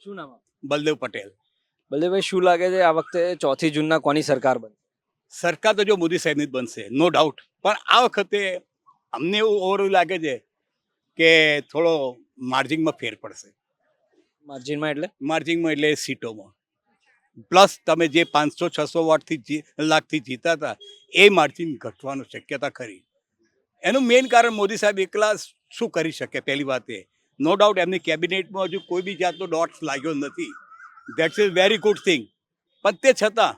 શું નામ આપનું? બલદેવ પટેલ. બલદેવભાઈ, શું લાગે છે આ વખતે 4થી જૂનના કોની સરકાર બનશે? સરકાર તો જો મોદી સાહેબની જ બનશે, નો ડાઉટ. પણ આ વખતે અમને એવું ઓવર લાગે છે કે થોડો માર્જિનમાં ફેર પડશે. માર્જિનમાં એટલે માર્જિનમાં એટલે સીટોમાં. પ્લસ તમે જે 500-600 વોટથી લાખથી જીતા હતા એ માર્જિન ઘટવાની શક્યતા ખરી. એનું મેઇન કારણ મોદી સાહેબ એકલા શું કરી શકે? પહેલી વાત એ, નો ડાઉટ એમની કેબિનેટમાં હજુ કોઈ બી જાતનો ડોટ્સ લાગ્યો નથી. That's is very good thing. પણ તે છતાં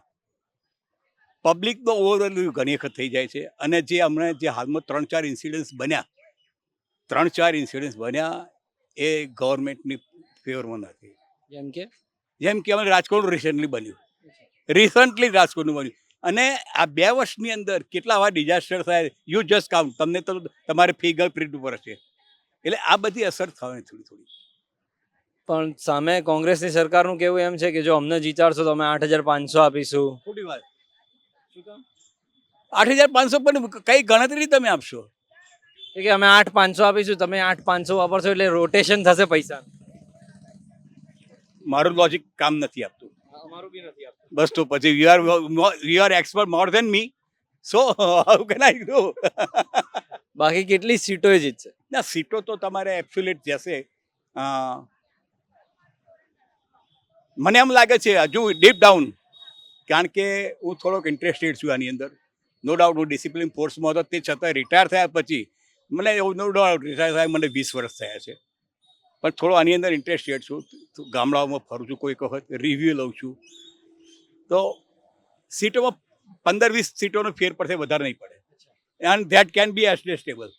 પબ્લિકનો ઓવરવ્યૂ ઘણી વખત થઈ જાય છે. અને જે હમણાં જે હાલમાં 3-4 ઇન્સિડન્ટ્સ બન્યા એ ગવર્મેન્ટની ફેવરમાં નથી. જેમ કે અમે રાજકોટ રિસેન્ટલી રાજકોટનું બન્યું. અને આ 2 વર્ષની અંદર કેટલા આવા ડિઝાસ્ટર થાય, યુ જસ્ટ કાઉન્ટ. તમને તો તમારે ફિગર પ્રિન્ટ ઉપર હશે. એટલે આ બધી અસર થવાની થોડી. પણ સામે કોંગ્રેસની સરકારનું કેવું એમ છે કે જો અમને જીતાડશો તો અમે 8,500 આપીશું. ખોટી વાત. 8,500 પણ કઈ ગણતરી તમે આપશો? કે અમે 8,500 આપીશું, તમે 8,500 વાપરશો એટલે રોટેશન થશે પૈસા. મારું લોજિક કામ નથી આપતું. અમારું બી નથી આપતું. બસ તો પછી you are expert more than me, so how can I do? બાકી કેટલી સીટો જીતશે? ના, સીટો તો તમારે એબ્સોલ્યુટ જશે. મને એમ લાગે છે હજુ ડીપ ડાઉન, કારણ કે હું થોડોક ઇન્ટરેસ્ટેડ છું આની અંદર. નો ડાઉટ હું ડિસિપ્લિન ફોર્સમાં હતો, તે છતાં રિટાયર થયા પછી મને એવું નો ડાઉટ રિટાયર થયા મને 20 વર્ષ થયા છે. પણ થોડો આની અંદર ઇન્ટરેસ્ટેડ છું. ગામડાઓમાં ફરું છું, કોઈક વખત રિવ્યૂ લઉં છું. તો સીટોમાં 15-20 સીટોનો ફેર પડશે, વધારે નહીં પડે. And that can be adjustable.